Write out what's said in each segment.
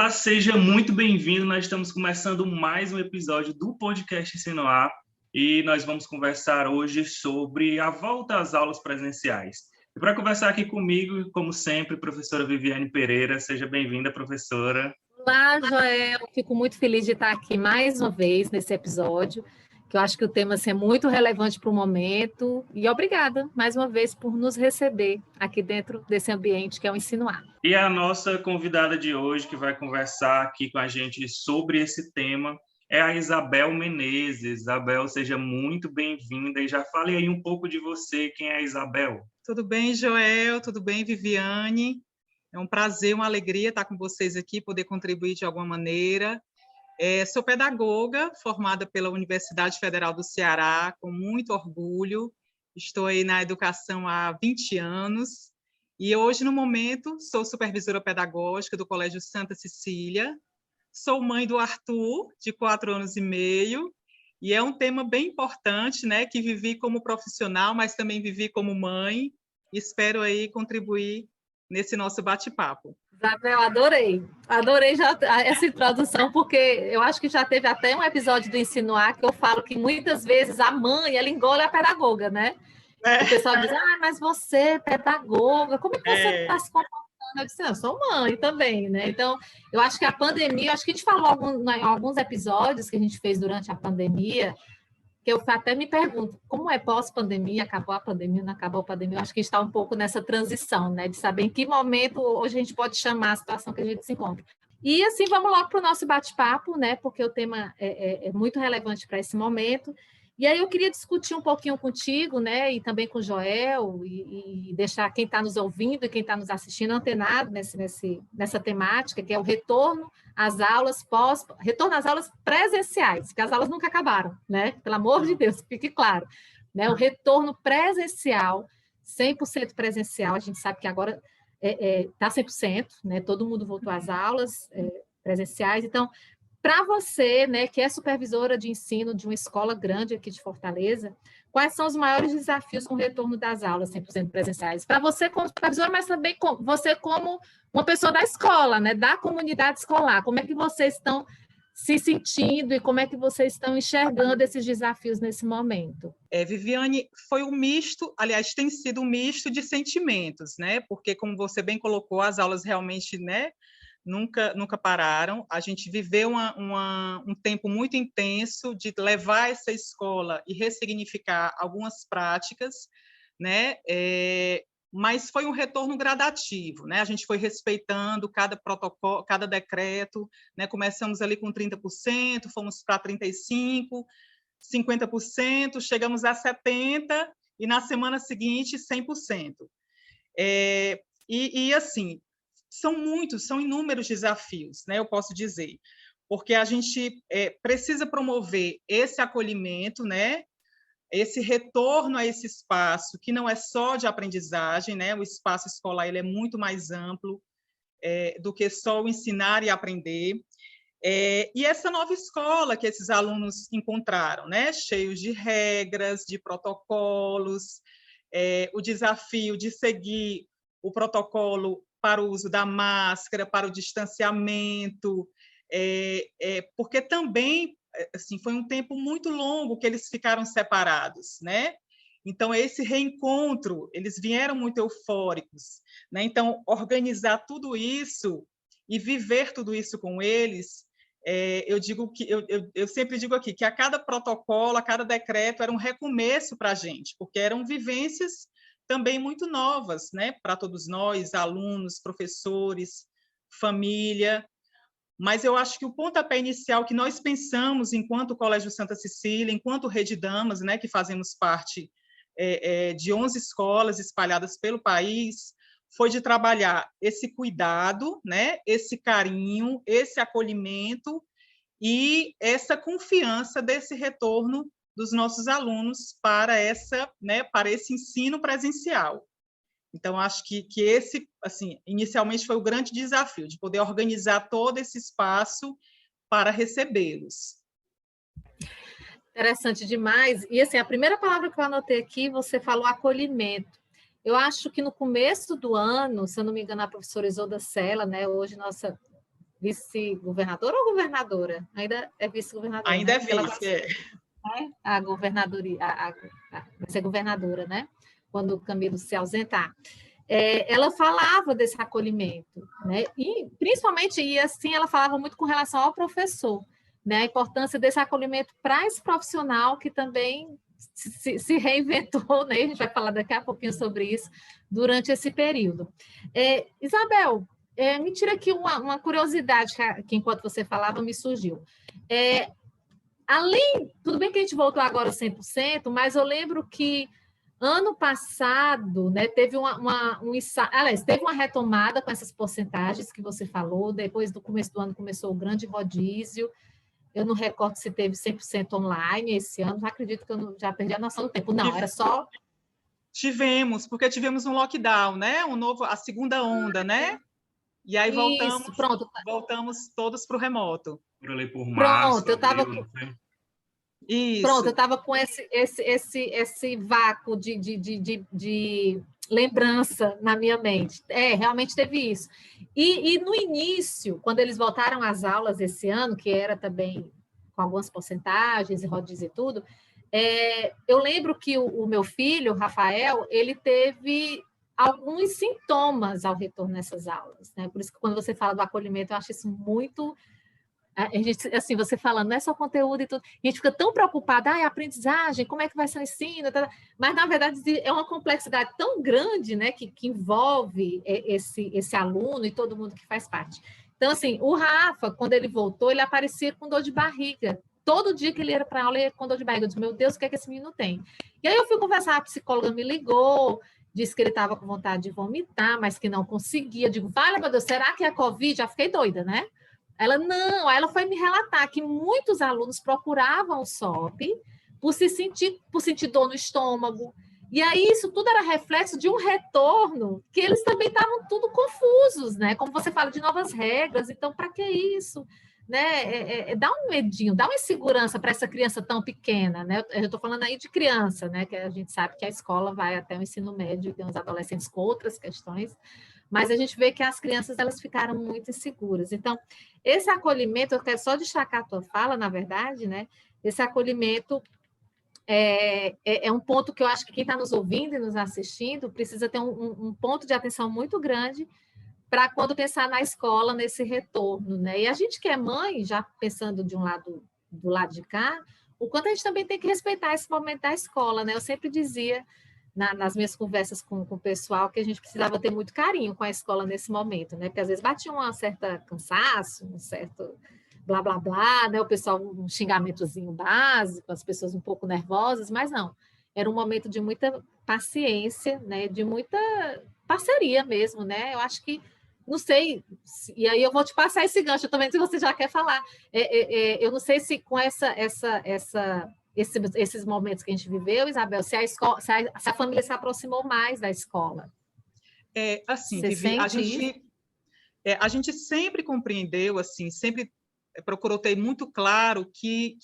Olá, seja muito bem-vindo. Nós estamos começando mais um episódio do podcast Ensinoar e nós vamos conversar hoje sobre a volta às aulas presenciais. E para conversar aqui comigo, como sempre, professora Viviane Pereira. Seja bem-vinda, professora. Olá, Joel. Fico muito feliz de estar aqui mais uma vez nesse episódio, que eu acho que o tema é muito relevante para o momento. E obrigada, mais uma vez, por nos receber aqui dentro desse ambiente que é o Ensinoar. E a nossa convidada de hoje, que vai conversar aqui com a gente sobre esse tema, é a Isabel Menezes. Isabel, seja muito bem-vinda e já fale aí um pouco de você. Quem é a Isabel? Tudo bem, Joel? Tudo bem, Viviane? É um prazer, uma alegria estar com vocês aqui, poder contribuir de alguma maneira. Sou pedagoga, formada pela Universidade Federal do Ceará, com muito orgulho. Estou aí na educação há 20 anos. E hoje, no momento, sou supervisora pedagógica do Colégio Santa Cecília. Sou mãe do Arthur, de 4 anos e meio. E é um tema bem importante, né, que vivi como profissional, mas também vivi como mãe. Espero aí contribuir nesse nosso bate-papo. Isabel, adorei já essa introdução, porque eu acho que já teve até um episódio do Ensinoar que eu falo que muitas vezes a mãe, ela engole a pedagoga, né? O pessoal diz, mas você é pedagoga, como é que você está se comportando? Eu disse, eu sou mãe também, né? Então, eu acho que a pandemia, acho que a gente falou em alguns episódios que a gente fez durante a pandemia, que eu até me pergunto, como é pós-pandemia, acabou a pandemia, não acabou a pandemia? Eu acho que está um pouco nessa transição, né? De saber em que momento hoje a gente pode chamar a situação que a gente se encontra. E assim, vamos logo para o nosso bate-papo, né? Porque o tema é muito relevante para esse momento. E aí eu queria discutir um pouquinho contigo, né? E também com o Joel, e deixar quem está nos ouvindo e quem está nos assistindo antenado nessa temática, que é o retorno às aulas retorno às aulas presenciais, porque as aulas nunca acabaram, né? Pelo amor de Deus, fique claro. Né? O retorno presencial, 100% presencial, a gente sabe que agora está 100%, né? Todo mundo voltou às aulas presenciais. Então, para você, né, que é supervisora de ensino de uma escola grande aqui de Fortaleza, quais são os maiores desafios com o retorno das aulas 100% presenciais? Para você como supervisora, mas também você como uma pessoa da escola, né, da comunidade escolar, como é que vocês estão se sentindo e como é que vocês estão enxergando esses desafios nesse momento? Viviane, foi um misto, aliás, tem sido um misto de sentimentos, né? Porque, como você bem colocou, as aulas realmente, né, nunca pararam. A gente viveu um tempo muito intenso de levar essa escola e ressignificar algumas práticas, né? Mas foi um retorno gradativo, né? A gente foi respeitando cada protocolo, cada decreto, né? Começamos ali com 30%, fomos para 35%, 50%, chegamos a 70% e na semana seguinte 100%. E assim, são inúmeros desafios, né? Eu posso dizer, porque a gente precisa promover esse acolhimento, né? Esse retorno a esse espaço, que não é só de aprendizagem, né? O espaço escolar ele é muito mais amplo do que só o ensinar e aprender. E essa nova escola que esses alunos encontraram, né? Cheios de regras, de protocolos, o desafio de seguir o protocolo para o uso da máscara, para o distanciamento, porque também assim, foi um tempo muito longo que eles ficaram separados, né? Então, esse reencontro, eles vieram muito eufóricos, né? Então, organizar tudo isso e viver tudo isso com eles, eu sempre digo aqui que a cada protocolo, a cada decreto era um recomeço para a gente, porque eram vivências também muito novas, né, para todos nós, alunos, professores, família. Mas eu acho que o pontapé inicial que nós pensamos enquanto Colégio Santa Cecília, enquanto Rede Damas, né, que fazemos parte de 11 escolas espalhadas pelo país, foi de trabalhar esse cuidado, né, esse carinho, esse acolhimento e essa confiança desse retorno dos nossos alunos para para esse ensino presencial. Então, acho que esse, assim, inicialmente foi o grande desafio, de poder organizar todo esse espaço para recebê-los. Interessante demais. E, assim, a primeira palavra que eu anotei aqui, você falou acolhimento. Eu acho que no começo do ano, se eu não me engano, a professora Isolda Sela, né, hoje nossa vice-governadora ou governadora? Ainda é vice-governadora, Ainda né? é vice, A governadoria, vai ser governadora, né? Quando o Camilo se ausentar. Ela falava desse acolhimento, né? E principalmente, e assim, ela falava muito com relação ao professor, né? A importância desse acolhimento para esse profissional que também se reinventou, né? A gente vai falar daqui a pouquinho sobre isso durante esse período. Isabel, me tira aqui uma curiosidade que enquanto você falava me surgiu. Além, tudo bem que a gente voltou agora 100%, mas eu lembro que ano passado, né, teve teve uma retomada com essas porcentagens que você falou, depois do começo do ano começou o grande rodízio, eu não recordo se teve 100% online esse ano, já acredito que eu já perdi a noção do tempo. Não, era só... porque tivemos um lockdown, né? A segunda onda, né? E aí Isso, pronto. voltamos todos para o remoto. Por ali por março, Pronto, eu estava Isso. Pronto, eu estava com esse vácuo de lembrança na minha mente. Realmente teve isso. E no início, quando eles voltaram às aulas esse ano, que era também com algumas porcentagens e rodízio e tudo, eu lembro que o meu filho, o Rafael, ele teve alguns sintomas ao retorno nessas aulas, né? Por isso que quando você fala do acolhimento, eu acho isso muito... A gente, assim, você falando, não é só conteúdo e tudo, a gente fica tão preocupada, a aprendizagem, como é que vai ser o ensino, mas, na verdade, é uma complexidade tão grande, né, que envolve esse aluno e todo mundo que faz parte. Então, assim, o Rafa, quando ele voltou, ele aparecia com dor de barriga. Todo dia que ele ia para a aula, ele ia com dor de barriga. Eu disse, meu Deus, o que é que esse menino tem? E aí eu fui conversar, a psicóloga me ligou, disse que ele estava com vontade de vomitar, mas que não conseguia. Eu digo, vale, meu Deus, será que é Covid? Já fiquei doida, né? Não, ela foi me relatar que muitos alunos procuravam o SOP por sentir dor no estômago. E aí isso tudo era reflexo de um retorno que eles também estavam tudo confusos, né? Como você fala de novas regras, então para que isso? Né? Dá um medinho, dá uma insegurança para essa criança tão pequena, né? Eu estou falando aí de criança, né? Que a gente sabe que a escola vai até o ensino médio, tem os adolescentes com outras questões, mas a gente vê que as crianças elas ficaram muito inseguras. Então, esse acolhimento, eu quero só destacar a tua fala, na verdade, né? Esse acolhimento é um ponto que eu acho que quem está nos ouvindo e nos assistindo precisa ter um ponto de atenção muito grande para quando pensar na escola, nesse retorno, né? E a gente que é mãe, já pensando do lado de cá, o quanto a gente também tem que respeitar esse momento da escola, né? Eu sempre dizia nas minhas conversas com o pessoal que a gente precisava ter muito carinho com a escola nesse momento, né? Porque às vezes batia um certo cansaço, um certo blá, blá, blá, né? O pessoal, um xingamentozinho básico, as pessoas um pouco nervosas, mas não. Era um momento de muita paciência, né? De muita parceria mesmo, né? Eu acho que, não sei, e aí eu vou te passar esse gancho também, se você já quer falar. Eu não sei se com esses momentos que a gente viveu, Isabel, se a família se aproximou mais da escola. Assim, Vivi, a gente sempre compreendeu, assim, sempre procurou ter muito claro que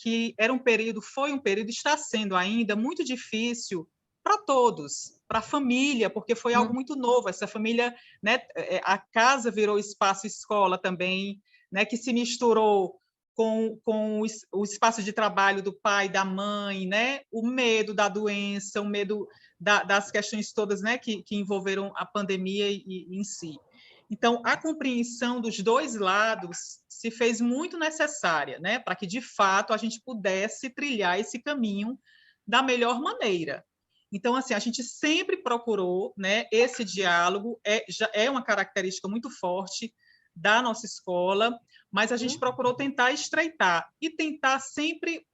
foi um período, está sendo ainda muito difícil para todos, para a família, porque foi algo muito novo. Essa família, né, a casa virou espaço escola também, né, que se misturou com o espaço de trabalho do pai, da mãe, né, o medo da doença, o medo das questões todas, né, que envolveram a pandemia em si. Então, a compreensão dos dois lados se fez muito necessária, né, para que, de fato, a gente pudesse trilhar esse caminho da melhor maneira. Então, assim, a gente sempre procurou, né, esse diálogo, já é uma característica muito forte da nossa escola, mas a gente procurou tentar estreitar e tentar sempre,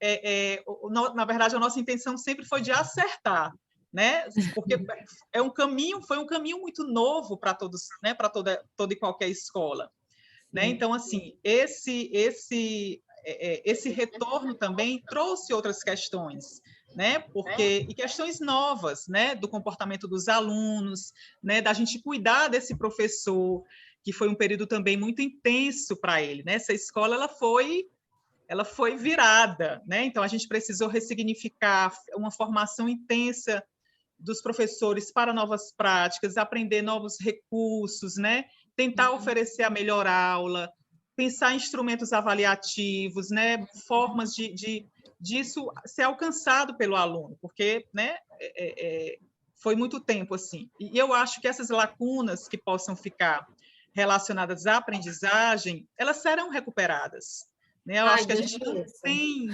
na verdade, a nossa intenção sempre foi de acertar, né? Porque foi um caminho muito novo para todos, né? Para toda e qualquer escola, né? Então, assim, esse retorno também trouxe outras questões, né? E questões novas, né? Do comportamento dos alunos, né? Da gente cuidar desse professor, que foi um período também muito intenso para ele, né? Essa escola ela foi virada, né? Então a gente precisou ressignificar uma formação intensa dos professores para novas práticas, aprender novos recursos, né? Tentar oferecer a melhor aula, pensar em instrumentos avaliativos, né, formas disso ser alcançado pelo aluno, porque, né, foi muito tempo assim. E eu acho que essas lacunas que possam ficar relacionadas à aprendizagem, elas serão recuperadas, né? Eu acho que a gente não tem,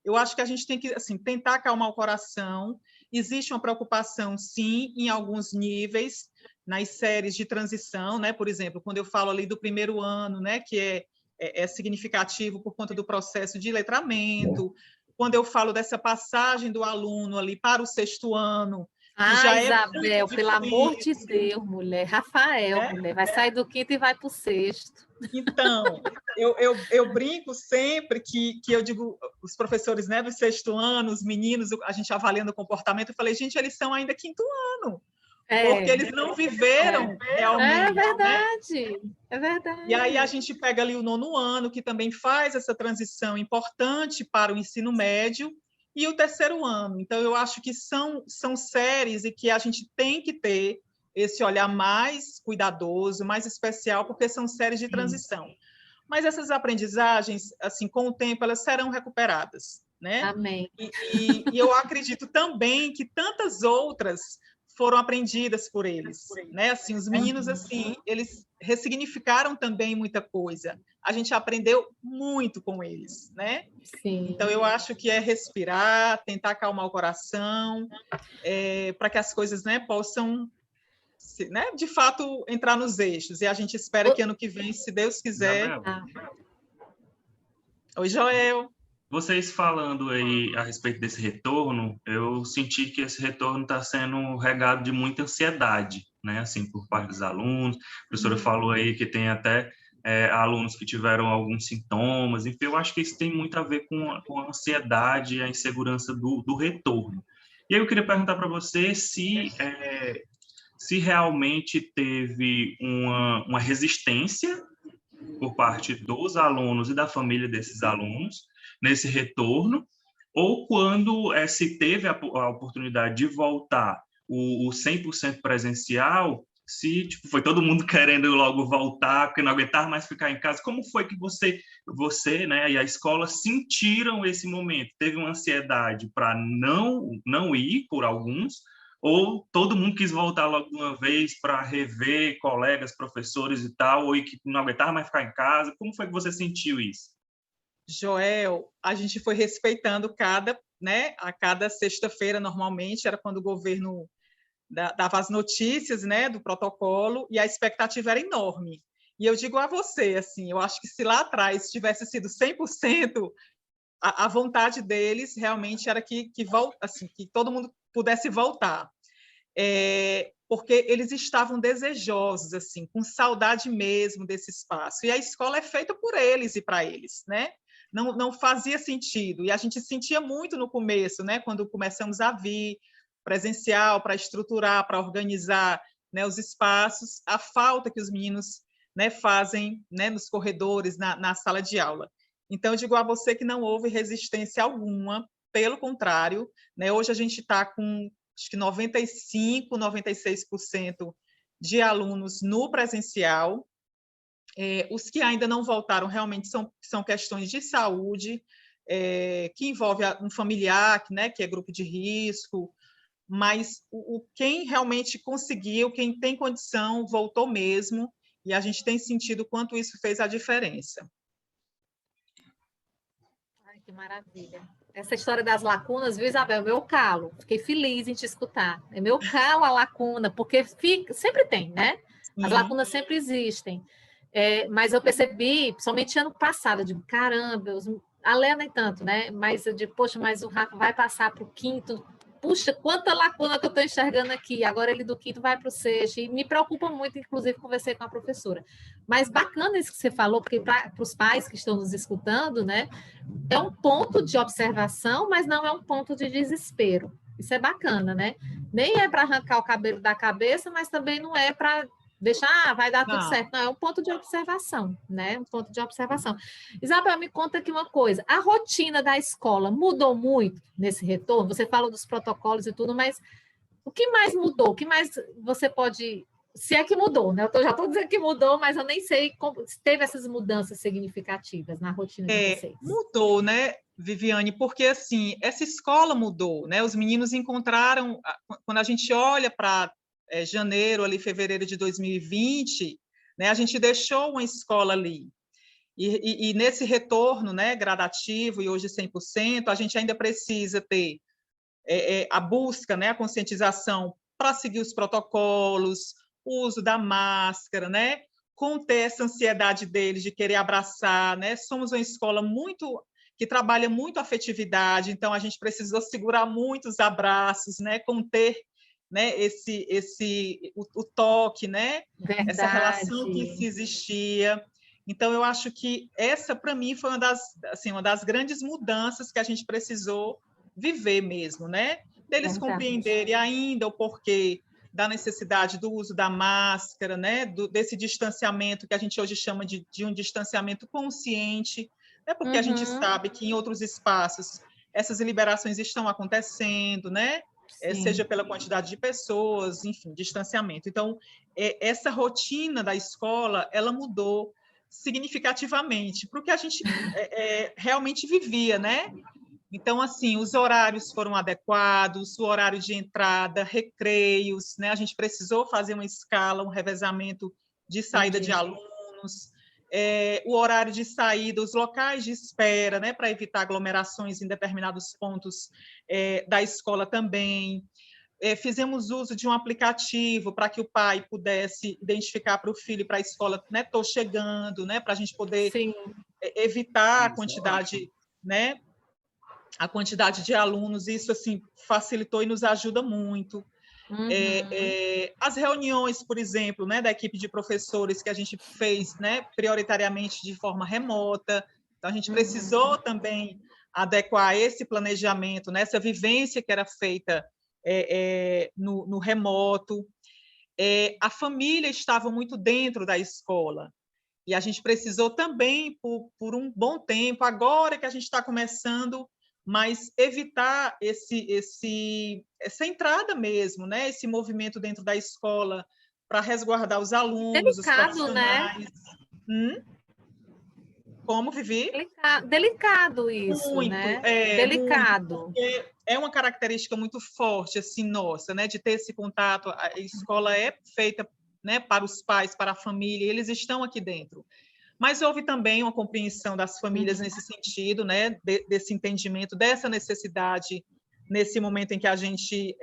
eu acho que a gente tem que assim tentar acalmar o coração. Existe uma preocupação, sim, em alguns níveis, nas séries de transição, né? Por exemplo, quando eu falo ali do primeiro ano, né, que é significativo por conta do processo de letramento, quando eu falo dessa passagem do aluno ali para o sexto ano, que já Isabel, pelo amor de Deus, mulher, Rafael, mulher, vai sair do quinto e vai para o sexto. Então, eu brinco sempre que eu digo, os professores, né, do sexto ano, os meninos, a gente avaliando o comportamento, eu falei, gente, eles são ainda quinto ano, porque eles não viveram realmente. É verdade, né? É verdade. E aí a gente pega ali o nono ano, que também faz essa transição importante para o ensino médio, e o terceiro ano. Então, eu acho que são séries e que a gente tem que ter esse olhar mais cuidadoso, mais especial, porque são séries de transição. Mas essas aprendizagens, assim, com o tempo, elas serão recuperadas, né? Amém. E eu acredito também que tantas outras foram aprendidas por eles, né? Assim, os meninos, assim, eles ressignificaram também muita coisa. A gente aprendeu muito com eles, né? Sim. Então, eu acho que é respirar, tentar acalmar o coração, para que as coisas, né, possam, né, de fato, entrar nos eixos. E a gente espera que ano que vem, se Deus quiser... Oi, Joel. Vocês falando aí a respeito desse retorno, eu senti que esse retorno está sendo regado de muita ansiedade, né? Assim, por parte dos alunos. A professora falou aí que tem até alunos que tiveram alguns sintomas. Enfim, eu acho que isso tem muito a ver com a ansiedade e a insegurança do retorno. E aí eu queria perguntar para você se realmente teve uma resistência por parte dos alunos e da família desses alunos nesse retorno, ou quando se teve a oportunidade de voltar o 100% presencial, se tipo, foi todo mundo querendo logo voltar, porque não aguentava mais ficar em casa. Como foi que você, né, e a escola sentiram esse momento? Teve uma ansiedade para não ir por alguns, ou todo mundo quis voltar logo de uma vez para rever colegas, professores e tal, ou que não aguentava mais ficar em casa? Como foi que você sentiu isso? Joel, a gente foi respeitando a cada sexta-feira, normalmente, era quando o governo dava as notícias, né, do protocolo, e a expectativa era enorme. E eu digo a você, assim, eu acho que se lá atrás tivesse sido 100%, a vontade deles realmente era que todo mundo pudesse voltar. Porque eles estavam desejosos, assim, com saudade mesmo desse espaço. E a escola é feita por eles e para eles, né? Não fazia sentido. E a gente sentia muito no começo, né? Quando começamos a vir presencial para estruturar, para organizar, né, os espaços, a falta que os meninos, né, fazem, né, nos corredores, na sala de aula. Então, eu digo a você que não houve resistência alguma, pelo contrário, né? Hoje a gente está com acho que 95%, 96% de alunos no presencial. Os que ainda não voltaram realmente são questões de saúde, que envolve um familiar, né, que é grupo de risco, mas quem realmente conseguiu, quem tem condição, voltou mesmo, e a gente tem sentido quanto isso fez a diferença. Ai, que maravilha. Essa história das lacunas, viu, Isabel? É meu calo. Fiquei feliz em te escutar. É meu calo a lacuna, porque sempre tem, né? As lacunas sempre existem. Mas eu percebi, somente ano passado, eu digo, caramba, a Léa nem tanto, né? Mas eu digo, poxa, mas o Rafa vai passar para o quinto. Puxa, quanta lacuna que eu estou enxergando aqui. Agora ele do quinto vai para o sexto. E me preocupa muito, inclusive, conversei com a professora. Mas bacana isso que você falou, porque para os pais que estão nos escutando, né? É um ponto de observação, mas não é um ponto de desespero. Isso é bacana, né? Nem é para arrancar o cabelo da cabeça, mas também não é para deixar, vai dar tudo certo. Não, é um ponto de observação, né? Um ponto de observação. Isabel, me conta aqui uma coisa. A rotina da escola mudou muito nesse retorno? Você falou dos protocolos e tudo, mas o que mais mudou? O que mais você pode se é que mudou, né? Já estou dizendo que mudou, mas eu nem sei se teve essas mudanças significativas na rotina de vocês. Mudou, né, Viviane? Porque, assim, essa escola mudou, né? Os meninos encontraram, quando a gente olha para janeiro, ali, fevereiro de 2020, né, a gente deixou uma escola ali. E nesse retorno, né, gradativo, e hoje 100%, a gente ainda precisa ter a busca, né, a conscientização para seguir os protocolos, o uso da máscara, né, conter essa ansiedade deles de querer abraçar, né? Somos uma escola que trabalha muito a afetividade, então a gente precisou segurar muitos abraços, né, conter, né, o toque, né? Verdade. Essa relação que se existia. Então eu acho que essa para mim foi uma das grandes mudanças que a gente precisou viver mesmo, né? Deles compreenderem ainda o porquê da necessidade do uso da máscara, né? Desse distanciamento que a gente hoje chama de um distanciamento consciente, né? Porque a gente sabe que em outros espaços essas liberações estão acontecendo, né? Seja pela quantidade de pessoas, enfim, distanciamento. Então, essa rotina da escola, ela mudou significativamente para o que a gente realmente vivia, né? Então, assim, os horários foram adequados, o horário de entrada, recreios, né? A gente precisou fazer uma escala, um revezamento de saída de alunos, o horário de saída, os locais de espera, né? Para evitar aglomerações em determinados pontos da escola também. Fizemos uso de um aplicativo para que o pai pudesse identificar para o filho, para a escola, né? Estou chegando, né? Para a gente poder evitar a quantidade, né? A quantidade de alunos, isso assim facilitou e nos ajuda muito. As reuniões, por exemplo, né, da equipe de professores que a gente fez, né, prioritariamente de forma remota, então a gente precisou também adequar esse planejamento, né, essa vivência que era feita no remoto. A família estava muito dentro da escola, e a gente precisou também, por um bom tempo, agora que a gente está começando, mas evitar essa entrada mesmo, né? Esse movimento dentro da escola para resguardar os alunos, os profissionais. Né? Como, Vivi? Delicado isso, muito, né? Delicado. Muito, é uma característica muito forte, assim, nossa, né? De ter esse contato. A escola é feita, né, para os pais, para a família, e eles estão aqui dentro. Mas houve também uma compreensão das famílias nesse sentido, né, desse entendimento, dessa necessidade, nesse momento em que a gente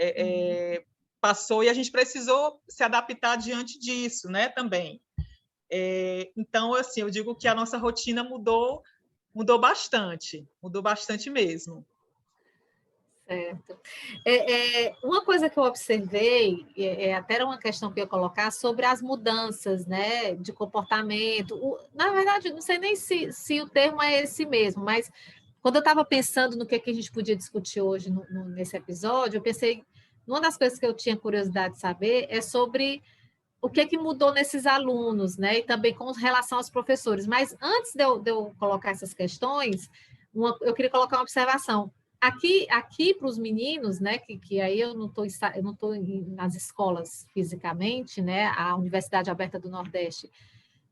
passou, e a gente precisou se adaptar diante disso, né, também. Então, assim, eu digo que a nossa rotina mudou bastante mesmo. Certo. Uma coisa que eu observei, até era uma questão que eu ia colocar, sobre as mudanças, né, de comportamento. Na verdade, não sei nem se o termo é esse mesmo, mas quando eu estava pensando no que a gente podia discutir hoje nesse episódio, eu pensei, uma das coisas que eu tinha curiosidade de saber é sobre o que mudou nesses alunos, né, e também com relação aos professores. Mas antes de eu colocar essas questões, eu queria colocar uma observação. Aqui para os meninos, né, que aí eu não estou nas escolas fisicamente, né, a Universidade Aberta do Nordeste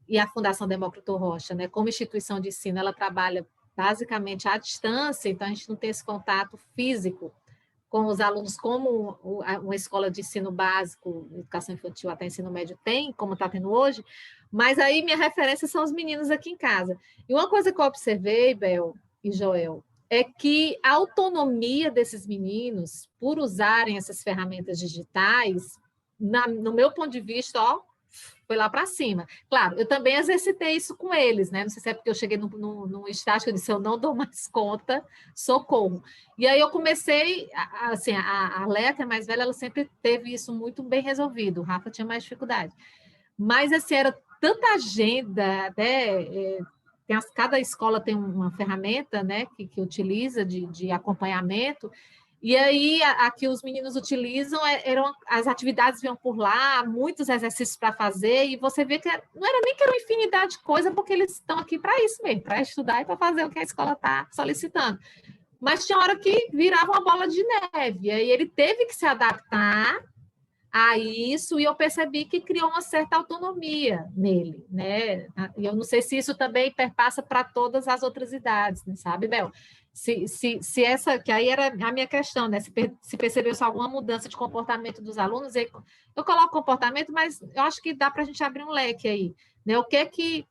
e a Fundação Demócrito Rocha, né, como instituição de ensino, ela trabalha basicamente à distância, então a gente não tem esse contato físico com os alunos, como uma escola de ensino básico, educação infantil até ensino médio tem, como está tendo hoje, mas aí minha referência são os meninos aqui em casa. E uma coisa que eu observei, Bel e Joel, é que a autonomia desses meninos, por usarem essas ferramentas digitais, no meu ponto de vista, foi lá para cima. Claro, eu também exercitei isso com eles, né? Não sei se é porque eu cheguei num estágio que eu disse, eu não dou mais conta, socorro. E aí eu comecei, assim, a Léa, que é mais velha, ela sempre teve isso muito bem resolvido, o Rafa tinha mais dificuldade. Mas, assim, era tanta agenda, né? Cada escola tem uma ferramenta, né, que utiliza de acompanhamento, e aí a que os meninos utilizam as atividades vinham por lá, muitos exercícios para fazer, e você vê que não era nem que era uma infinidade de coisa, porque eles estão aqui para isso mesmo, para estudar e para fazer o que a escola está solicitando. Mas tinha hora que virava uma bola de neve, e aí ele teve que se adaptar a isso, e eu percebi que criou uma certa autonomia nele, né? E eu não sei se isso também perpassa para todas as outras idades, né? Sabe, Bel? Se essa, que aí era a minha questão, né? Se percebeu-se alguma mudança de comportamento dos alunos, eu coloco comportamento, mas eu acho que dá para a gente abrir um leque aí, né? O que é que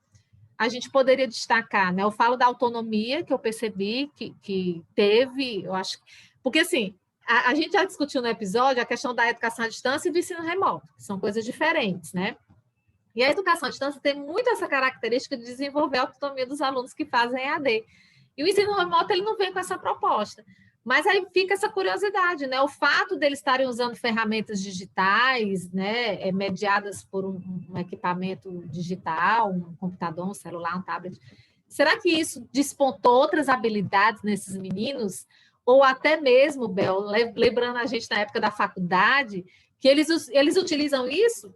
a gente poderia destacar, né? Eu falo da autonomia que eu percebi que teve, eu acho, porque assim, a gente já discutiu no episódio a questão da educação à distância e do ensino remoto, que são coisas diferentes, né? E a educação à distância tem muito essa característica de desenvolver a autonomia dos alunos que fazem EAD. E o ensino remoto, ele não vem com essa proposta. Mas aí fica essa curiosidade, né? O fato deles estarem usando ferramentas digitais, né, mediadas por um equipamento digital, um computador, um celular, um tablet, será que isso despontou outras habilidades nesses meninos? Ou até mesmo, Bel, lembrando a gente na época da faculdade, que eles utilizam isso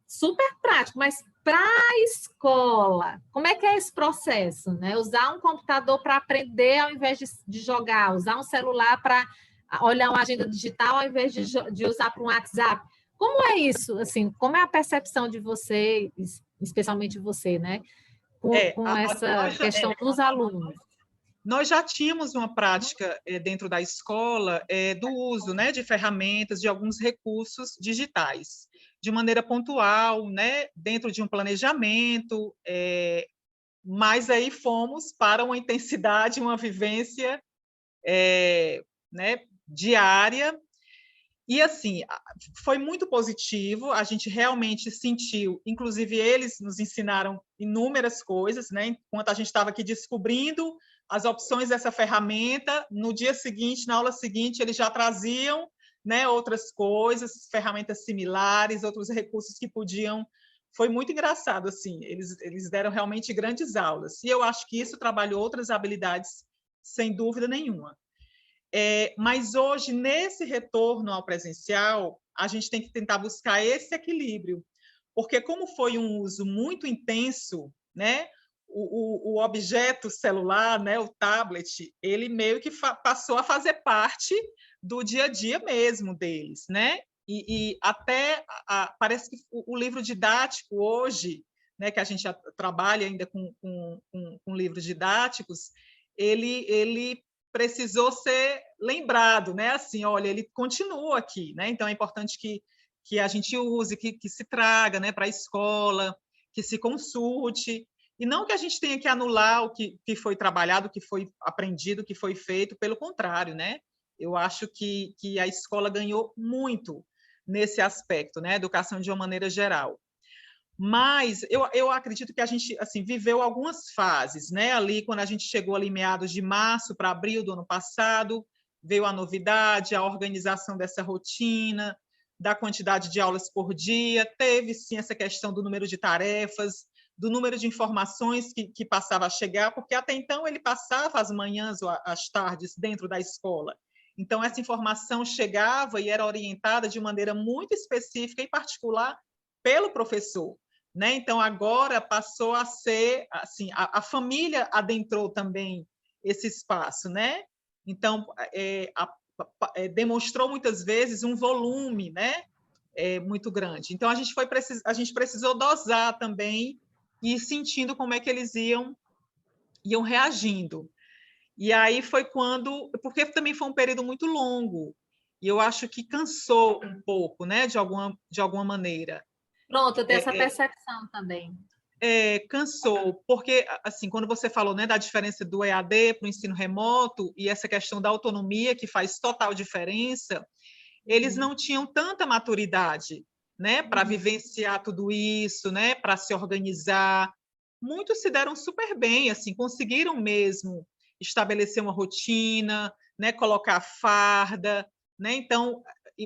super prático, mas para a escola, como é que é esse processo, né? Usar um computador para aprender ao invés de jogar, usar um celular para olhar uma agenda digital ao invés de usar para um WhatsApp. Como é isso? Assim, como é a percepção de você, especialmente você, né? Com essa questão dos alunos? Nós já tínhamos uma prática dentro da escola do uso, né, de ferramentas, de alguns recursos digitais, de maneira pontual, né, dentro de um planejamento, mas aí fomos para uma intensidade, uma vivência né, diária, e assim, foi muito positivo, a gente realmente sentiu, inclusive eles nos ensinaram inúmeras coisas, né, enquanto a gente estava aqui descobrindo as opções dessa ferramenta, no dia seguinte, na aula seguinte, eles já traziam, né, outras coisas, ferramentas similares, outros recursos que podiam. Foi muito engraçado, assim, eles deram realmente grandes aulas, e eu acho que isso trabalhou outras habilidades, sem dúvida nenhuma. Mas hoje, nesse retorno ao presencial, a gente tem que tentar buscar esse equilíbrio, porque como foi um uso muito intenso, né, o objeto celular, né, o tablet, ele meio que passou a fazer parte do dia a dia mesmo deles, né? E até parece que o livro didático hoje, né, que a gente trabalha ainda com livros didáticos, ele precisou ser lembrado, né? Assim, olha, ele continua aqui, né? Então é importante que a gente use, que se traga, né, para a escola, que se consulte. E não que a gente tenha que anular o que foi trabalhado, o que foi aprendido, o que foi feito, pelo contrário, né? Eu acho que a escola ganhou muito nesse aspecto, né? Educação de uma maneira geral. Mas eu acredito que a gente assim, viveu algumas fases, né? Ali, quando a gente chegou ali meados de março para abril do ano passado, veio a novidade, a organização dessa rotina, da quantidade de aulas por dia, teve sim essa questão do número de tarefas, do número de informações que passava a chegar, porque até então ele passava as manhãs ou as tardes dentro da escola. Então, essa informação chegava e era orientada de maneira muito específica e particular pelo professor, né? Então, agora passou a ser, assim, a família adentrou também esse espaço, né? Então, demonstrou muitas vezes um volume, né? Muito grande. Então, a gente precisou dosar também e ir sentindo como é que eles iam reagindo. E aí foi quando, porque também foi um período muito longo, e eu acho que cansou um pouco, né, de alguma maneira. Pronto, eu tenho essa percepção também. Cansou, porque, assim, quando você falou, né, da diferença do EAD para o ensino remoto e essa questão da autonomia, que faz total diferença, eles não tinham tanta maturidade, né, para vivenciar tudo isso, né, para se organizar. Muitos se deram super bem, assim, conseguiram mesmo estabelecer uma rotina, né, colocar farda, né? Então,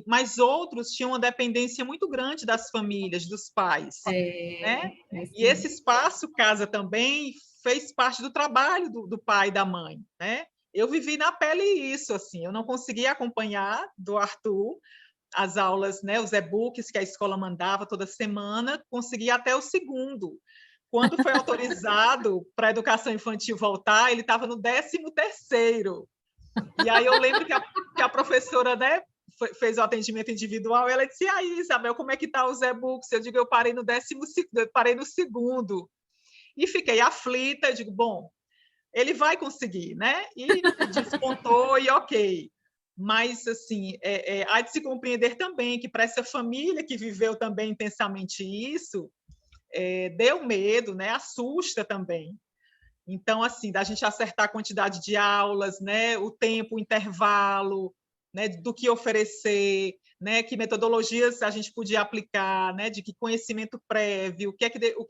mas outros tinham uma dependência muito grande das famílias, dos pais, né? E esse espaço casa também fez parte do trabalho do pai e da mãe, né? Eu vivi na pele isso, assim, eu não conseguia acompanhar do Arthur as aulas, né, os e-books que a escola mandava toda semana, conseguia até o segundo. Quando foi autorizado para a educação infantil voltar, ele estava no 13º. E aí eu lembro que a professora, né, fez o atendimento individual, ela disse, aí, Isabel, como é que tá os e-books? Eu digo, eu parei no 12º, eu parei no 2º. E fiquei aflita, eu digo, bom, ele vai conseguir, né? E descontou e ok. Mas, assim, há de se compreender também que para essa família que viveu também intensamente isso, deu medo, né? Assusta também. Então, assim, da gente acertar a quantidade de aulas, né? O tempo, o intervalo, né? Do que oferecer, né? Que metodologias a gente podia aplicar, né? De que conhecimento prévio, o que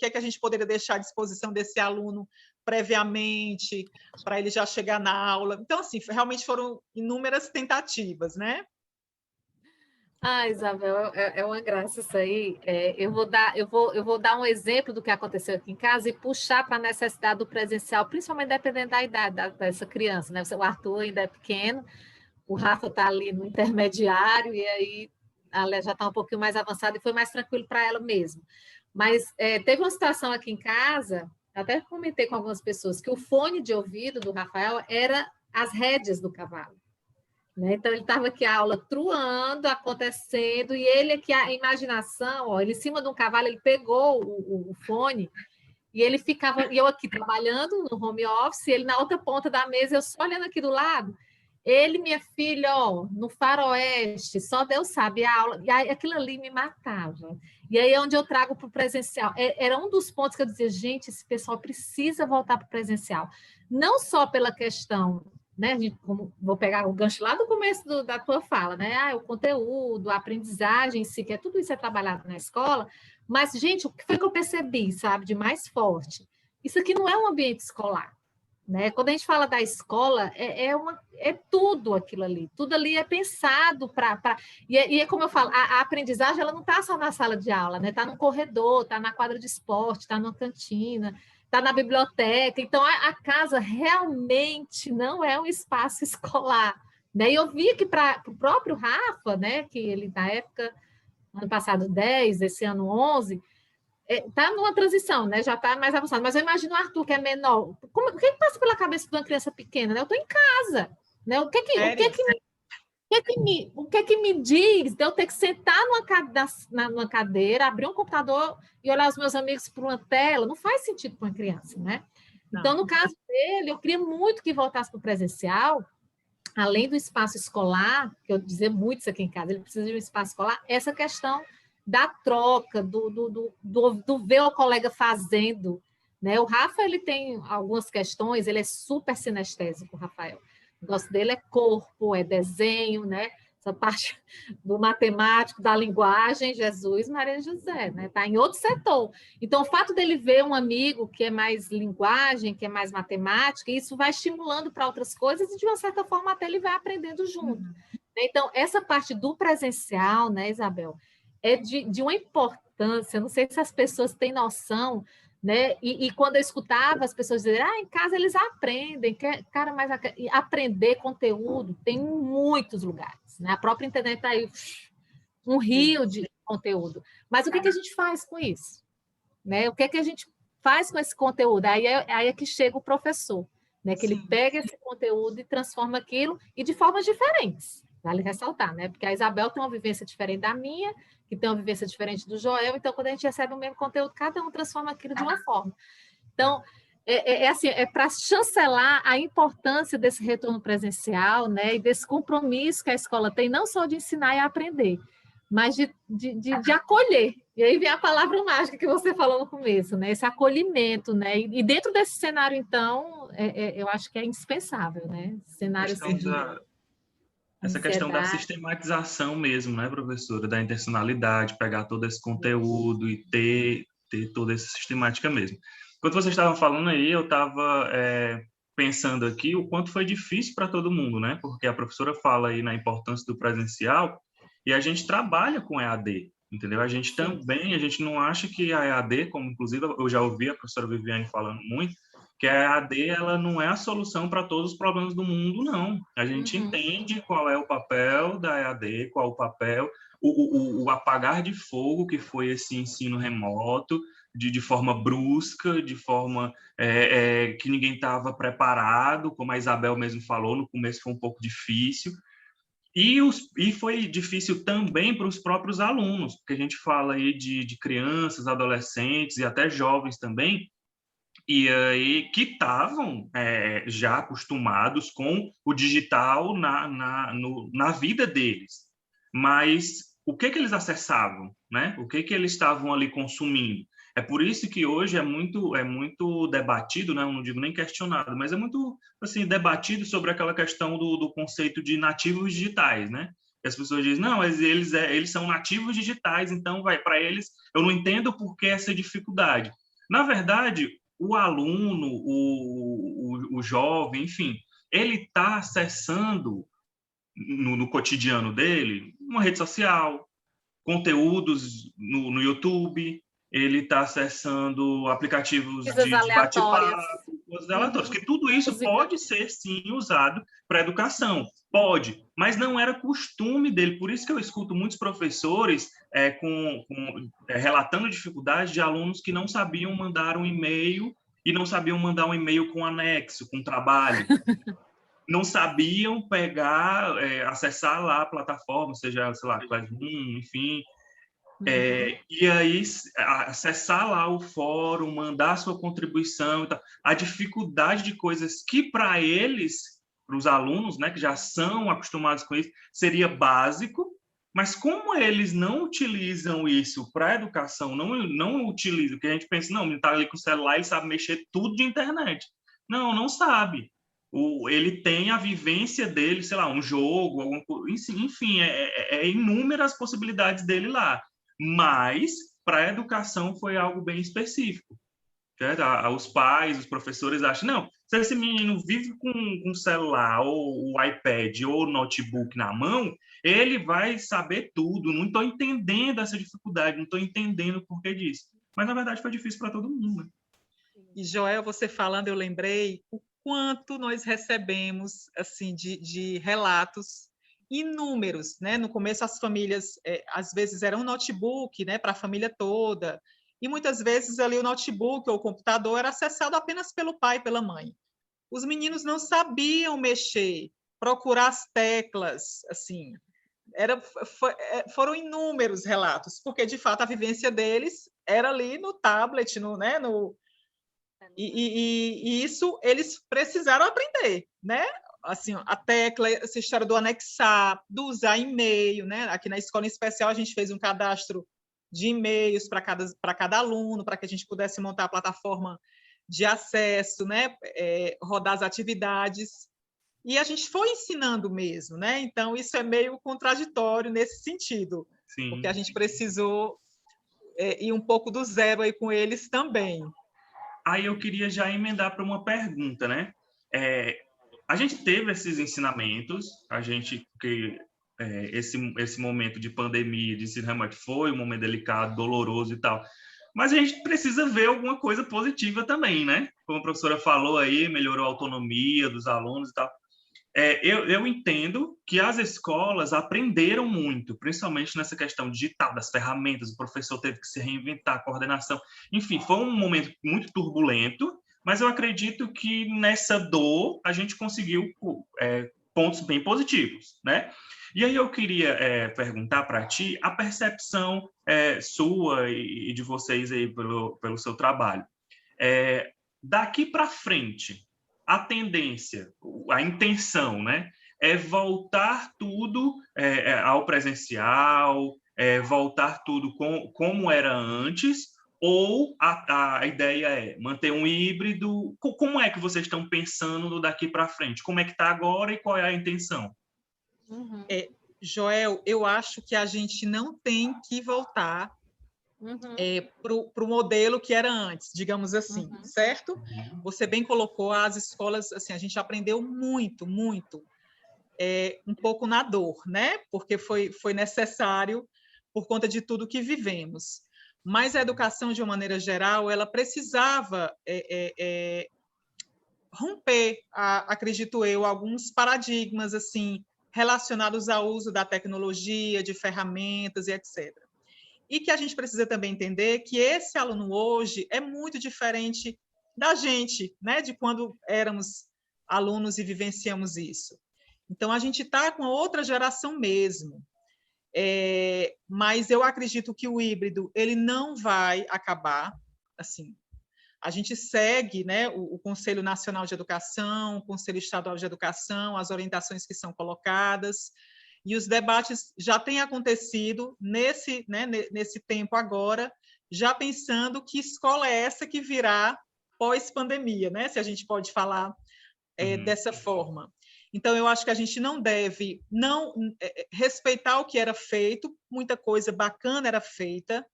é que a gente poderia deixar à disposição desse aluno previamente, para ele já chegar na aula. Então, assim, realmente foram inúmeras tentativas, né? Ah, Isabel, é uma graça isso aí. Eu vou dar um exemplo do que aconteceu aqui em casa e puxar para a necessidade do presencial, principalmente dependendo da idade dessa criança, né? O Arthur ainda é pequeno, o Rafa está ali no intermediário, e aí a Léa já está um pouquinho mais avançada e foi mais tranquilo para ela mesmo. Mas teve uma situação aqui em casa, até comentei com algumas pessoas, que o fone de ouvido do Rafael era as rédeas do cavalo. Né? Então, ele estava aqui a aula truando, acontecendo, e ele aqui, a imaginação, ó, ele em cima de um cavalo, ele pegou o fone, e ele ficava, e eu aqui trabalhando no home office, ele na outra ponta da mesa, eu só olhando aqui do lado, ele, minha filha, ó, no faroeste, só Deus sabe a aula, e aí, aquilo ali me matava. E aí é onde eu trago para o presencial. Era um dos pontos que eu dizia, gente, esse pessoal precisa voltar para o presencial. Não só pela questão, né? Vou pegar o gancho lá do começo da tua fala, né? O conteúdo, a aprendizagem em si, que tudo isso é trabalhado na escola, mas, gente, o que foi que eu percebi, sabe, de mais forte? Isso aqui não é um ambiente escolar, né? Quando a gente fala da escola, é tudo aquilo ali, tudo ali é pensado para. E é como eu falo, a aprendizagem ela não está só na sala de aula, né? Está no corredor, está na quadra de esporte, está na cantina, está na biblioteca. Então, a casa realmente não é um espaço escolar. Né? E eu vi que para o próprio Rafa, né, que ele, na época, ano passado 10, esse ano 11, está numa transição, né? Já está mais avançado. Mas eu imagino o Arthur, que é menor. O que passa pela cabeça de uma criança pequena? Né? Eu estou em casa. Né? O que que me diz de eu ter que sentar numa cadeira, abrir um computador e olhar os meus amigos por uma tela? Não faz sentido para uma criança, né? Então, no caso dele, eu queria muito que voltasse para o presencial, além do espaço escolar, que eu dizer muito isso aqui em casa, ele precisa de um espaço escolar, essa questão da troca, do ver o colega fazendo. Né? O Rafa ele tem algumas questões, ele é super sinestésico, o Rafael. O negócio dele é corpo, é desenho, né? Essa parte do matemático, da linguagem, Jesus, Maria José, né? Está em outro setor. Então, o fato dele ver um amigo que é mais linguagem, que é mais matemática, isso vai estimulando para outras coisas e, de uma certa forma, até ele vai aprendendo junto. Então, essa parte do presencial, né, Isabel, é de uma importância, não sei se as pessoas têm noção, né? E quando eu escutava as pessoas dizerem, em casa eles aprendem, cara, mas aprender conteúdo tem em muitos lugares, né? A própria internet está aí, um rio de conteúdo. Mas o que a gente faz com isso? Né? O que a gente faz com esse conteúdo? Aí é que chega o professor, né? Que ele pega esse conteúdo e transforma aquilo, e de formas diferentes. Vale ressaltar, né? Porque a Isabel tem uma vivência diferente da minha, que tem uma vivência diferente do Joel, então, quando a gente recebe o mesmo conteúdo, cada um transforma aquilo de uma forma. Então, assim, é para chancelar a importância desse retorno presencial, né? E desse compromisso que a escola tem, não só de ensinar e aprender, mas de acolher. E aí vem a palavra mágica que você falou no começo, né? Esse acolhimento, né? E dentro desse cenário, então, eu acho que é indispensável, né? Cenário assim, essa questão da sistematização mesmo, né, professora? Da intencionalidade, pegar todo esse conteúdo e ter toda essa sistemática mesmo. Enquanto vocês estavam falando aí, eu estava pensando aqui o quanto foi difícil para todo mundo, né? Porque a professora fala aí na importância do presencial e a gente trabalha com EAD, entendeu? A gente não acha que a EAD, como inclusive eu já ouvi a professora Viviane falando muito, que a EAD ela não é a solução para todos os problemas do mundo, não. A gente entende qual é o papel da EAD, qual o papel, o apagar de fogo que foi esse ensino remoto, de forma brusca, de forma que ninguém estava preparado, como a Isabel mesmo falou, no começo foi um pouco difícil. E foi difícil também para os próprios alunos, porque a gente fala aí de crianças, adolescentes e até jovens também, e aí que estavam já acostumados com o digital na vida deles. Mas o que eles acessavam, né? O que eles estavam ali consumindo? É por isso que hoje é muito debatido, né? Eu não digo nem questionado, mas é muito assim debatido sobre aquela questão do conceito de nativos digitais, né? Que as pessoas dizem, não, mas eles são nativos digitais, então vai para eles. Eu não entendo por que essa dificuldade. Na verdade, o aluno, o jovem, enfim, ele está acessando no cotidiano dele uma rede social, conteúdos no YouTube, ele está acessando aplicativos Coisas de aleatórias. bate-papo, coisas aleatórias, que tudo isso pode ser, sim, usado para educação. Pode, mas não era costume dele. Por isso que eu escuto muitos professores relatando dificuldades de alunos que não sabiam mandar um e-mail e não sabiam mandar um e-mail com anexo, com trabalho. Não sabiam pegar, acessar lá a plataforma, seja, sei lá, Classroom, enfim, e aí acessar lá o fórum, mandar sua contribuição e tal. A dificuldade de coisas que para eles, para os alunos, né, que já são acostumados com isso, seria básico, mas como eles não utilizam isso para a educação, não utilizam, que a gente pensa, não, ele está ali com o celular, ele sabe mexer tudo de internet. Não sabe. Ele tem a vivência dele, sei lá, um jogo, alguma coisa, enfim, inúmeras possibilidades dele lá. Mas, para a educação, foi algo bem específico. Certo? Os pais, os professores acham, não, se esse menino vive com o celular, ou o iPad, ou o notebook na mão, ele vai saber tudo. Não estou entendendo essa dificuldade, não estou entendendo o porquê disso. Mas, na verdade, foi difícil para todo mundo. Né? E, Joel, você falando, eu lembrei o quanto nós recebemos assim de relatos inúmeros, né? No começo as famílias às vezes era um notebook, né, para a família toda, e muitas vezes ali o notebook ou o computador era acessado apenas pelo pai e pela mãe. Os meninos não sabiam mexer, procurar as teclas, assim, foram inúmeros relatos, porque de fato a vivência deles era ali no tablet, e isso eles precisaram aprender, né? Assim, a tecla, essa história do anexar, do usar e-mail, né? Aqui na escola em especial a gente fez um cadastro de e-mails para cada aluno, para que a gente pudesse montar a plataforma de acesso, né? Rodar as atividades. E a gente foi ensinando mesmo, né? Então, isso é meio contraditório nesse sentido, Sim. Porque a gente precisou ir um pouco do zero aí com eles também. Aí eu queria já emendar para uma pergunta, né? A gente teve esses ensinamentos, esse momento de pandemia, de ensino remoto foi um momento delicado, doloroso e tal, mas a gente precisa ver alguma coisa positiva também, né? Como a professora falou aí, melhorou a autonomia dos alunos e tal. Eu entendo que as escolas aprenderam muito, principalmente nessa questão digital, das ferramentas, o professor teve que se reinventar, a coordenação. Enfim, foi um momento muito turbulento, mas eu acredito que nessa dor a gente conseguiu pontos bem positivos, né? E aí eu queria perguntar para ti a percepção sua e de vocês aí pelo seu trabalho. Daqui para frente, a tendência, a intenção, né, é voltar tudo ao presencial, voltar tudo como era antes, ou a ideia é manter um híbrido? Como é que vocês estão pensando daqui para frente? Como é que está agora e qual é a intenção? Joel, eu acho que a gente não tem que voltar para o modelo que era antes, digamos assim, certo? Você bem colocou, as escolas, assim, a gente aprendeu muito, um pouco na dor, né? Porque foi necessário por conta de tudo que vivemos. Mas a educação, de uma maneira geral, ela precisava romper, acredito eu, alguns paradigmas assim relacionados ao uso da tecnologia, de ferramentas e etc. E que a gente precisa também entender que esse aluno hoje é muito diferente da gente, né, de quando éramos alunos e vivenciamos isso. Então, a gente está com outra geração mesmo. Mas eu acredito que o híbrido ele não vai acabar. Assim, a gente segue, né, o Conselho Nacional de Educação, o Conselho Estadual de Educação, as orientações que são colocadas, e os debates já têm acontecido nesse tempo agora, já pensando que escola é essa que virá pós-pandemia, né, se a gente pode falar dessa forma. Então, eu acho que a gente não deve respeitar o que era feito, muita coisa bacana era feita,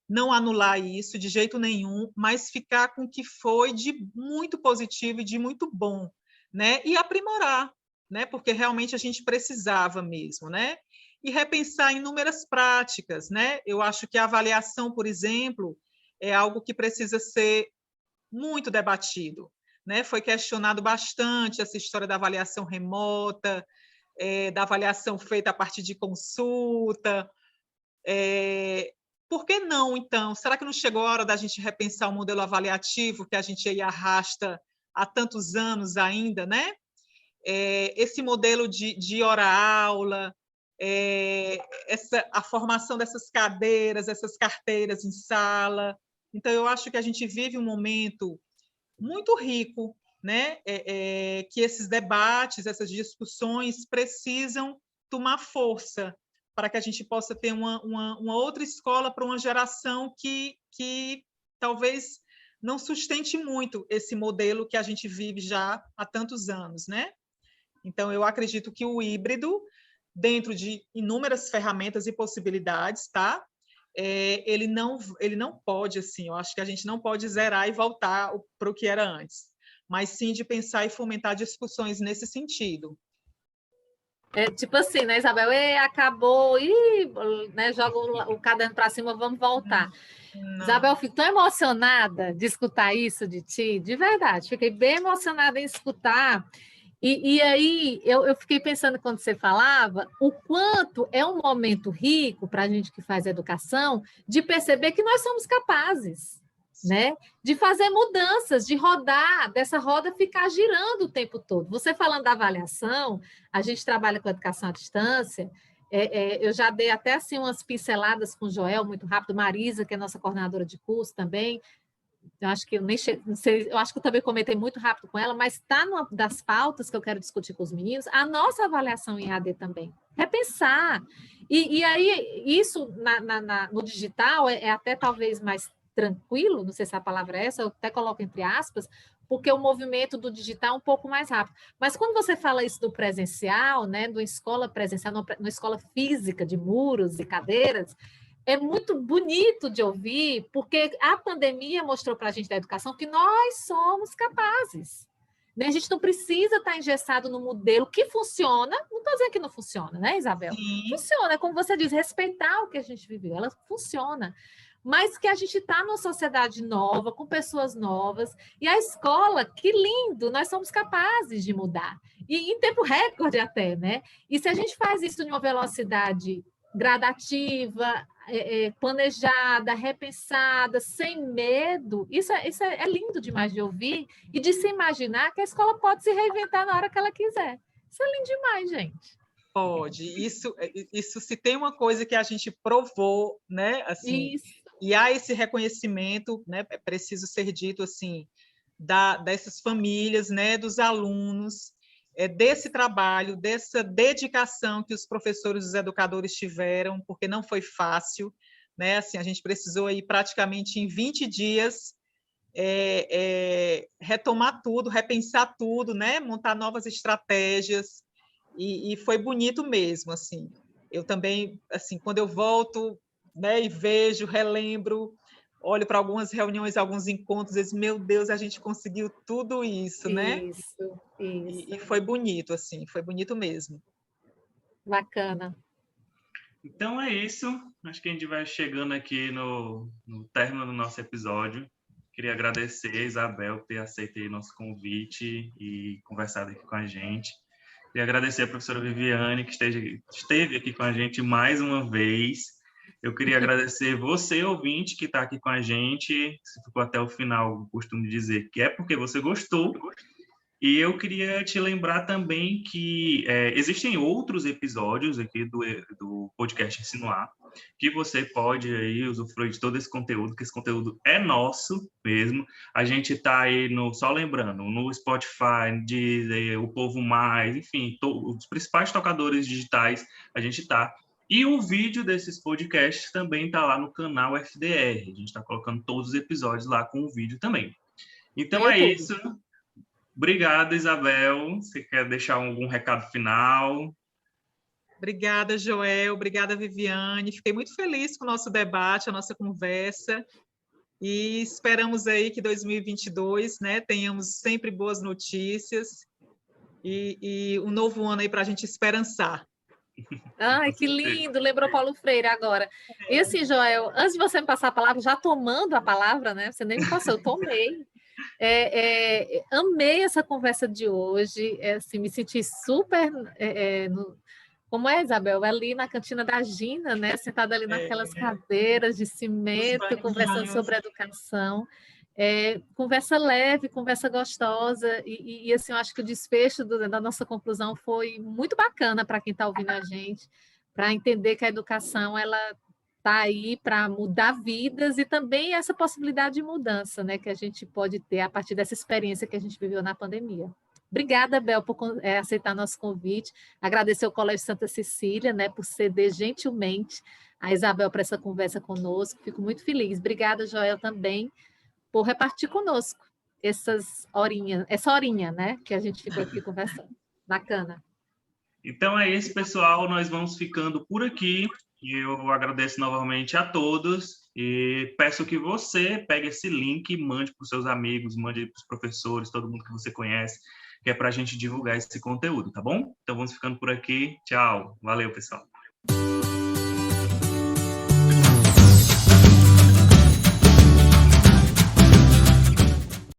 não anular isso de jeito nenhum, mas ficar com o que foi de muito positivo e de muito bom, né? E aprimorar, né? Porque realmente a gente precisava mesmo, né? E repensar inúmeras práticas, né? Eu acho que a avaliação, por exemplo, é algo que precisa ser muito debatido, né? Foi questionado bastante essa história da avaliação remota, da avaliação feita a partir de consulta. Por que não, então? Será que não chegou a hora da gente repensar o modelo avaliativo que a gente aí arrasta há tantos anos ainda, né? Esse modelo de hora-aula, a formação dessas cadeiras, essas carteiras em sala. Então, eu acho que a gente vive um momento muito rico, né? Que esses debates, essas discussões precisam tomar força para que a gente possa ter uma outra escola para uma geração que talvez não sustente muito esse modelo que a gente vive já há tantos anos, né? Então, eu acredito que o híbrido, dentro de inúmeras ferramentas e possibilidades, tá? Ele não pode, assim, eu acho que a gente não pode zerar e voltar para o que era antes, mas sim de pensar e fomentar discussões nesse sentido. Tipo assim, né, Isabel? Acabou, né, joga o caderno para cima, vamos voltar. Não. Isabel, eu fico tão emocionada de escutar isso de ti, de verdade, fiquei bem emocionada em escutar. E aí, eu fiquei pensando, quando você falava, o quanto é um momento rico para a gente que faz educação, de perceber que nós somos capazes, né? De fazer mudanças, de rodar, dessa roda ficar girando o tempo todo. Você falando da avaliação, a gente trabalha com educação à distância, eu já dei até assim umas pinceladas com o Joel, muito rápido, Marisa, que é nossa coordenadora de curso também. Eu acho que eu nem não sei, eu acho que eu também comentei muito rápido com ela, mas está numa das pautas que eu quero discutir com os meninos, a nossa avaliação em AD também. Repensar. E aí, isso no digital é até talvez mais tranquilo, não sei se a palavra é essa, eu até coloco entre aspas, porque o movimento do digital é um pouco mais rápido. Mas quando você fala isso do presencial, né, do escola presencial, numa escola física de muros e cadeiras, é muito bonito de ouvir, porque a pandemia mostrou para a gente da educação que nós somos capazes. Né? A gente não precisa estar engessado no modelo que funciona, não estou dizendo que não funciona, né, Isabel? Sim. Funciona, como você diz, respeitar o que a gente viveu, ela funciona. Mas que a gente está numa sociedade nova, com pessoas novas, e a escola, que lindo, nós somos capazes de mudar. E em tempo recorde até, né? E se a gente faz isso em uma velocidade gradativa, planejada, repensada, sem medo, isso é lindo demais de ouvir e de se imaginar que a escola pode se reinventar na hora que ela quiser. Isso é lindo demais, gente. Pode. Isso se tem uma coisa que a gente provou, né? Assim, isso. E há esse reconhecimento, né? É preciso ser dito assim, dessas famílias, né? Dos alunos, desse trabalho, dessa dedicação que os professores e os educadores tiveram, porque não foi fácil, né? Assim, a gente precisou aí praticamente em 20 dias retomar tudo, repensar tudo, né? Montar novas estratégias, e foi bonito mesmo, assim. Eu também, assim, quando eu volto, né, e vejo, relembro, olho para algumas reuniões, alguns encontros, e digo, meu Deus, a gente conseguiu tudo isso, né? Isso. E foi bonito, assim, foi bonito mesmo. Bacana. Então é isso. Acho que a gente vai chegando aqui no término do nosso episódio. Queria agradecer, Isabel, por ter aceito nosso convite e conversado aqui com a gente. Queria agradecer a professora Viviane, que esteve aqui com a gente mais uma vez. Eu queria agradecer você, ouvinte, que está aqui com a gente. Se ficou até o final, eu costumo dizer que é porque você gostou. E eu queria te lembrar também que existem outros episódios aqui do podcast Insinuar, que você pode aí usufruir de todo esse conteúdo, que esse conteúdo é nosso mesmo. A gente está aí, só lembrando, no Spotify, Deezer, O Povo Mais, enfim, os principais tocadores digitais a gente está. E o vídeo desses podcasts também está lá no canal FDR. A gente está colocando todos os episódios lá com o vídeo também. Então é isso. Obrigado, Isabel. Você quer deixar algum recado final? Obrigada, Joel. Obrigada, Viviane. Fiquei muito feliz com o nosso debate, a nossa conversa. E esperamos aí que 2022, né, tenhamos sempre boas notícias e um novo ano aí para a gente esperançar. Ai, que lindo! Lembrou Paulo Freire agora. E assim, Joel, antes de você me passar a palavra, já tomando a palavra, né? Você nem me passou, eu tomei. Amei essa conversa de hoje, assim, me senti super, como é, Isabel? Ali na cantina da Gina, né? Sentada ali naquelas cadeiras de cimento, conversando sobre educação. Conversa leve, conversa gostosa, e assim, eu acho que o desfecho da nossa conclusão foi muito bacana para quem está ouvindo a gente, para entender que a educação, ela está aí para mudar vidas e também essa possibilidade de mudança, né, que a gente pode ter a partir dessa experiência que a gente viveu na pandemia. Obrigada, Bel, por aceitar nosso convite. Agradecer ao Colégio Santa Cecília, né, por ceder gentilmente a Isabel para essa conversa conosco. Fico muito feliz. Obrigada, Joel, também, por repartir conosco essa horinha, né, que a gente ficou aqui conversando. Bacana. Então é isso, pessoal. Nós vamos ficando por aqui. Eu agradeço novamente a todos e peço que você pegue esse link e mande para os seus amigos, mande para os professores, todo mundo que você conhece, que é para a gente divulgar esse conteúdo, tá bom? Então vamos ficando por aqui. Tchau. Valeu, pessoal.